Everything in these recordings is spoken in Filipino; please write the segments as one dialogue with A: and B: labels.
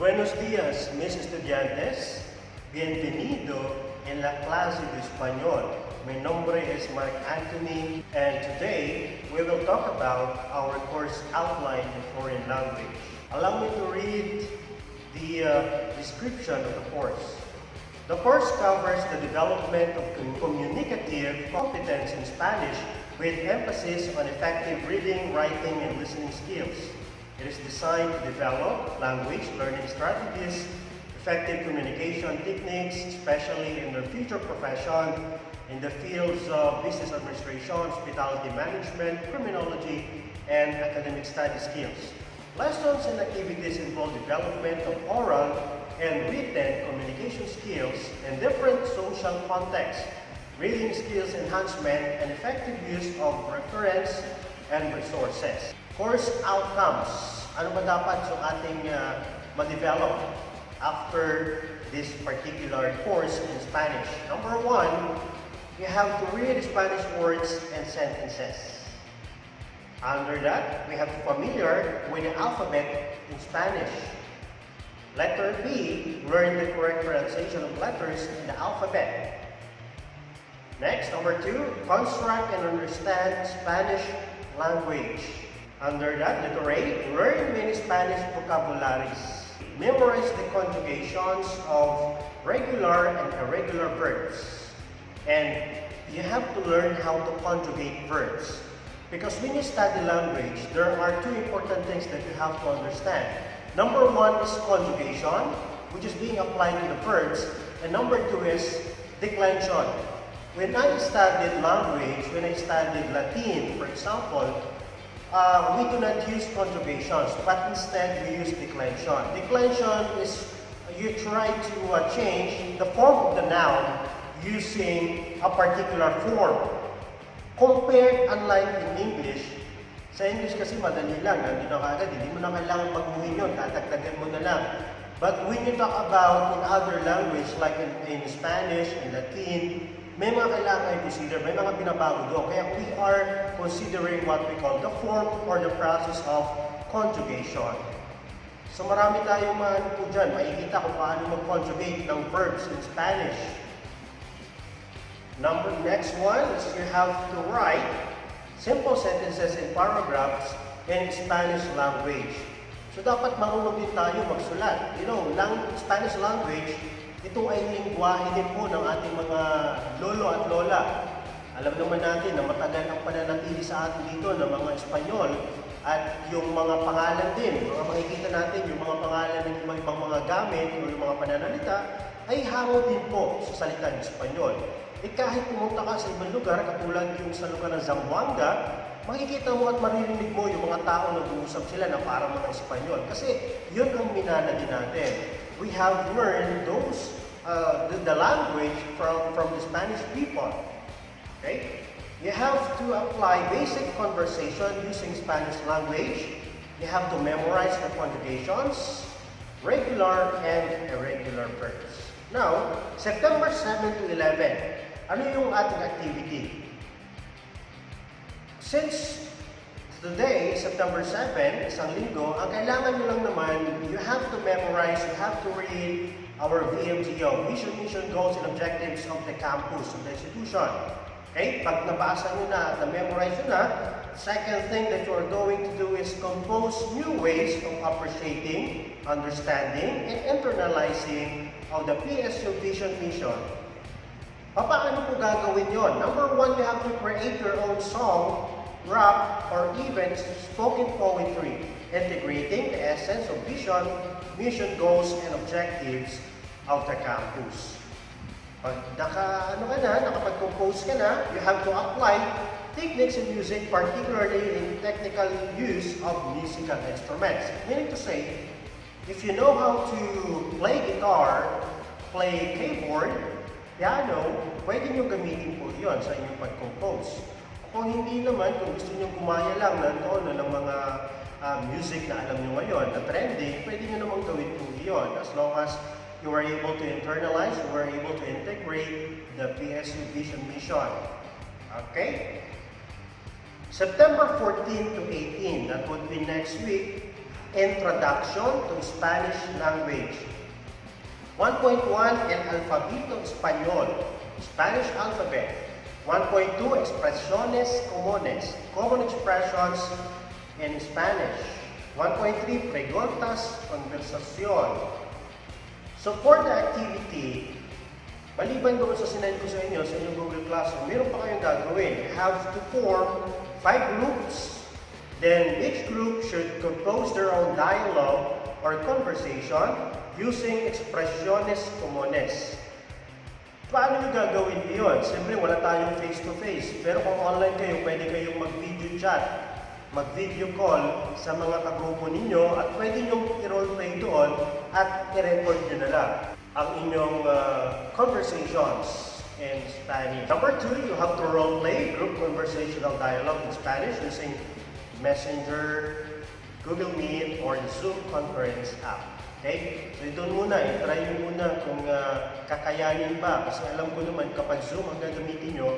A: Buenos días, mis estudiantes. Bienvenido en la clase de español. Mi nombre es Mark Anthony, and today we will talk about our course outline in foreign language. Allow me to read the description of the course. The course covers the development of communicative competence in Spanish with emphasis on effective reading, writing, and listening skills. It is designed to develop language learning strategies, effective communication techniques, especially in their future profession in the fields of business administration, hospitality management, criminology, and academic study skills. Lessons and activities involve development of oral and written communication skills in different social contexts, reading skills enhancement, and effective use of reference and resources. Course outcomes. Ano ba dapat yung ating ma-develop after this particular course in Spanish? Number one, you have to read Spanish words and sentences. Under that, we have familiar with the alphabet in Spanish. Letter B, learn the correct pronunciation of letters in the alphabet. Next, number two, construct and understand Spanish language. Under that, letter A, learn many Spanish vocabularies. Memorize the conjugations of regular and irregular verbs. And you have to learn how to conjugate verbs. Because when you study language, there are two important things that you have to understand. Number one is conjugation, which is being applied to the verbs. And number two is declension. When I studied language, when I studied Latin, for example, we do not use conjugations, but instead we use declension. Declension is you try to change the form of the noun using a particular form. Compared, unlike in English, sa English kasi madali lang, nandito ka agad, hindi mo na kailangan pagmuhin yun, tatagdagan mo na lang. But when you talk about in other language, like in Spanish, in Latin, may mga kailangan i-consider, may mga binabago doon. Kaya we are considering what we call the form or the process of conjugation. So marami tayong po dyan, makikita kung paano mag-conjugate ng verbs in Spanish. Next one is you have to write simple sentences and paragraphs in Spanish language. So dapat marunong din tayo magsulat. You know, Spanish language, ito ay lingwahe din po ng ating mga lolo at lola. Alam naman natin na matagal ang pananatili sa atin dito ng mga Espanyol at yung mga pangalan din, mga makikita natin yung mga pangalan ng ibang mga gamit o yung mga pananalita ay hango din po sa salitang Espanyol. Kahit pumunta ka sa ibang lugar, katulad yung sa lugar ng Zamboanga, makikita mo at maririnig mo yung mga tao na nag-uusap sila na parang mga Espanyol. Kasi yun ang minanagin natin. We have learned the language from the Spanish people. Okay? You have to apply basic conversation using Spanish language. You have to memorize the conjugations, regular and irregular verbs. Now, September 7 to 11, ano yung ating activity? Since today, September 7, isang linggo, ang kailangan nyo lang naman, you have to memorize, you have to read our VMGO, Mission, Goals, and Objectives of the Campus, of the institution. Okay? Pag nabasa nyo na at na-memorize nyo na, second thing that you are going to do is compose new ways of appreciating, understanding, and internalizing of the PSU Vision Mission. Paano po gagawin yon? Number one, you have to create your own song, rap, or even spoken poetry, integrating the essence of vision, mission, goals, and objectives of the campus. Pag nakapag-compose ka na, you have to apply techniques in music, particularly in technical use of musical instruments. Meaning to say, if you know how to play guitar, play keyboard, piano, pwede nyo gamitin po yun sa inyong pag-compose. Kung hindi naman, kung gusto nyo gumaya lang ng tono ng mga music na alam nyo ngayon, na trending, pwede nyo namang gawin po yun. As long as you are able to internalize, you are able to integrate the PSU Vision Mission. Okay? September 14 to 18, that would be next week, Introduction to Spanish Language. 1.1, El Alfabito Español, Spanish Alphabet. 1.2, Expresiones Comunes, Common Expressions in Spanish. 1.3, Preguntas, Conversación. So for the activity, maliban doon sa sinend ko sa inyo sa inyong Google Classroom, meron pa kayong gagawin. You have to form 5 groups. Then each group should compose their own dialogue or conversation using expresiones comunes. Paano nyo gagawin yun? Siyempre, wala tayong face-to-face. Pero kung online kayo, pwede kayong mag-video chat, mag-video call sa mga kagrupo ninyo at pwede nyo i-roleplay doon at i-record nyo na lang ang inyong conversations in Spanish. Number 2, you have to roleplay group conversational dialogue in Spanish using Messenger, Google Meet, or the Zoom conference app. Okay? So doon muna, i-try nyo muna kung kakayanin ba. Kasi alam ko naman, kapag Zoom ang gagamitin nyo,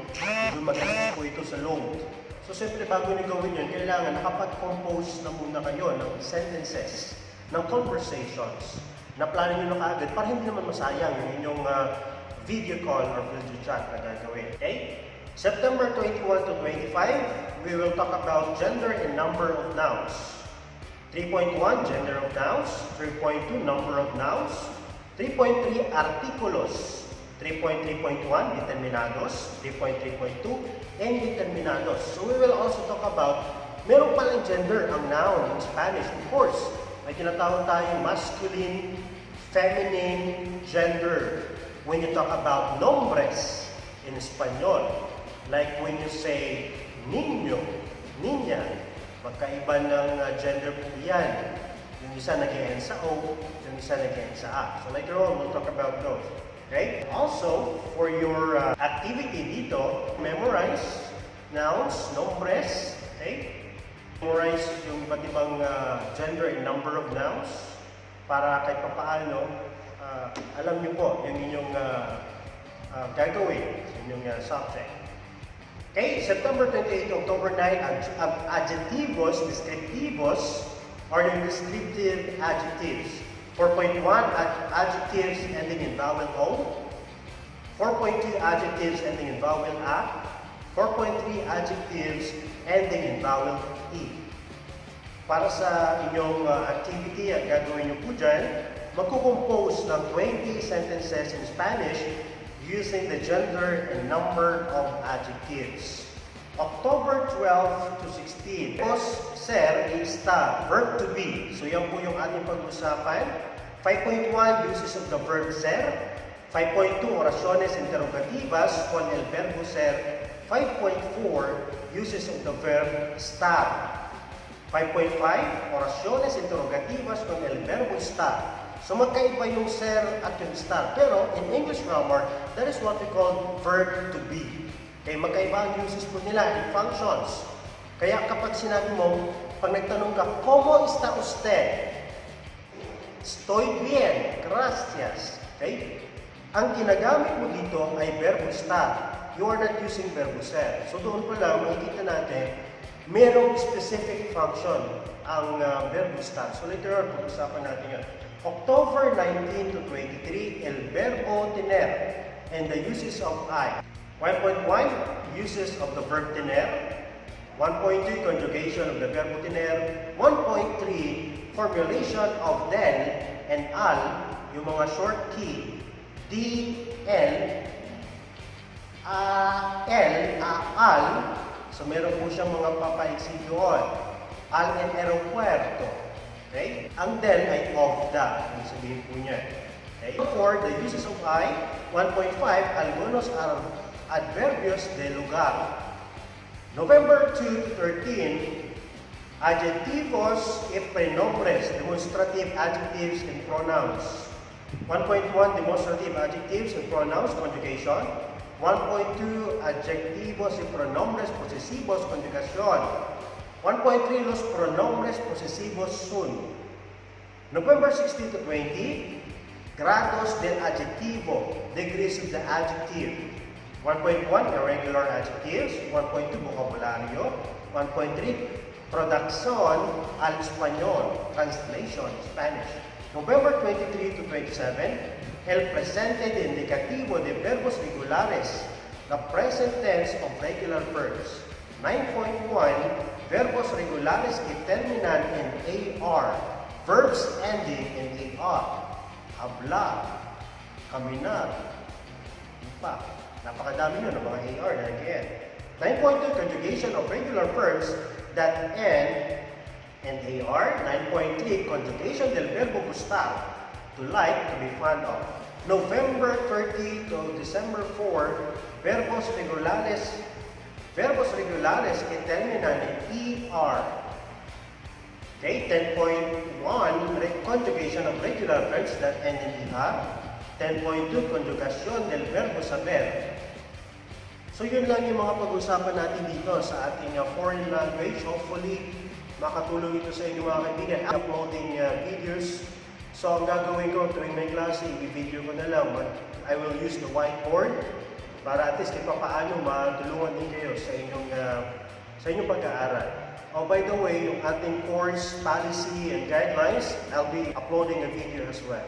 A: doon mag-assist po ito sa load. So siyempre, bago nyo gawin yun, kailangan nakapag-compose na muna kayo ng sentences, ng conversations, na plano nyo na kaagad para hindi naman masayang yung inyong video call or video chat na gagawin. Okay? September 21 to 25, we will talk about gender and number of nouns. 3.1, gender of nouns. 3.2, number of nouns. 3.3, artículos. 3.3.1, determinados. 3.3.2, indeterminados. So we will also talk about, meron palang gender ang noun in Spanish. Of course, may tinatawag tayong masculine, feminine, gender. When you talk about nombres in Espanyol, like when you say niño, niña, magkaiba ng gender po yan. Yung isa nag-end sa O, yung isa nag-end sa A. So later on, we'll talk about those. Okay? Also, for your activity dito, memorize nouns, nombres. Okay? Memorize yung iba't ibang gender and number of nouns para kahit papaano, alam niyo po yung inyong gagawin sa inyong subject. Okay, September 28 to October 9, adjetivos, descriptivos, or yung descriptive adjectives. 4.1, adjectives ending in vowel O. 4.2, adjectives ending in vowel A. 4.3, adjectives ending in vowel E. Para sa inyong activity, ang gagawin nyo po dyan, magkukompose ng 20 sentences in Spanish using the gender and number of adjectives. October 12 to 16. Pos, ser, está, verb to be. So yan po yung ating pag-usapan. 5.1, uses of the verb ser. 5.2, oraciones interrogativas con el verbo ser. 5.4, uses of the verb estar. 5.5, oraciones interrogativas con el verbo estar. So magkaiba yung ser at yung estar. Pero in English grammar, that is what we call verb to be. Okay, magkaiba ang uses po nila in functions. Kaya kapag sinabi mo, pag nagtanong ka, ¿Cómo está usted? Estoy bien, gracias. Okay? Ang ginagamit mo dito ay verbo estar. You are not using verbo ser. So doon pa lang, makikita natin, merong specific function ang verbo estar. So later on, pag-usapan natin yun. October 19 to 23, el verbo tener and the uses of I. 1.1, uses of the verb tener. 1.2, conjugation of the verbo tener. 1.3, formulation of del and al, yung mga short key, D, L, al. So meron po siyang mga papaiksi doon. Al en aeropuerto. Okay? Ang del ay of the. Ibig sabihin po niya. Okay? For the uses of I, 1.5, algunos adverbios de lugar. November 2 to 13, adjetivos y pronombres, demonstrative adjectives and pronouns. 1.1, demonstrative adjectives and pronouns, conjugation. 1.2, adjetivos y pronombres posesivos, conjugación. 1.3, los pronombres posesivos son. November 16 to 20, grados del adjetivo, degrees of the adjective. 1.1, irregular adjectives. 1.2, vocabulario. 1.3, Traducción al Español, translation, Spanish. November 23 to 27, el presente de indicativo de verbos regulares, the present tense of regular verbs. 9.1, verbos regulares que terminan in AR, verbs ending in AR. Hablar, caminar, pa. Napakadami nun ng mga AR na again. 9.2, conjugation of regular verbs that end in AR. 9.3, conjugation del verbo gustar, to like, to be fond of. November 30 to December 4, verbos regulares que terminan in ER. Okay, 10.1, conjugation of regular verbs that end in ER. 10.2, conjugación del verbo saber. So yun lang yung mga pag-usapan natin dito sa ating foreign language. Hopefully, makatulong ito sa inyo mga kaibigan. Uploading videos. So ang gagawin ko tuwing may klase, i-video ko na lang. I will use the whiteboard para at least paano matulungan din kayo sa inyong pag-aaral. Oh, by the way, yung ating course policy and guidelines, I'll be uploading a video as well.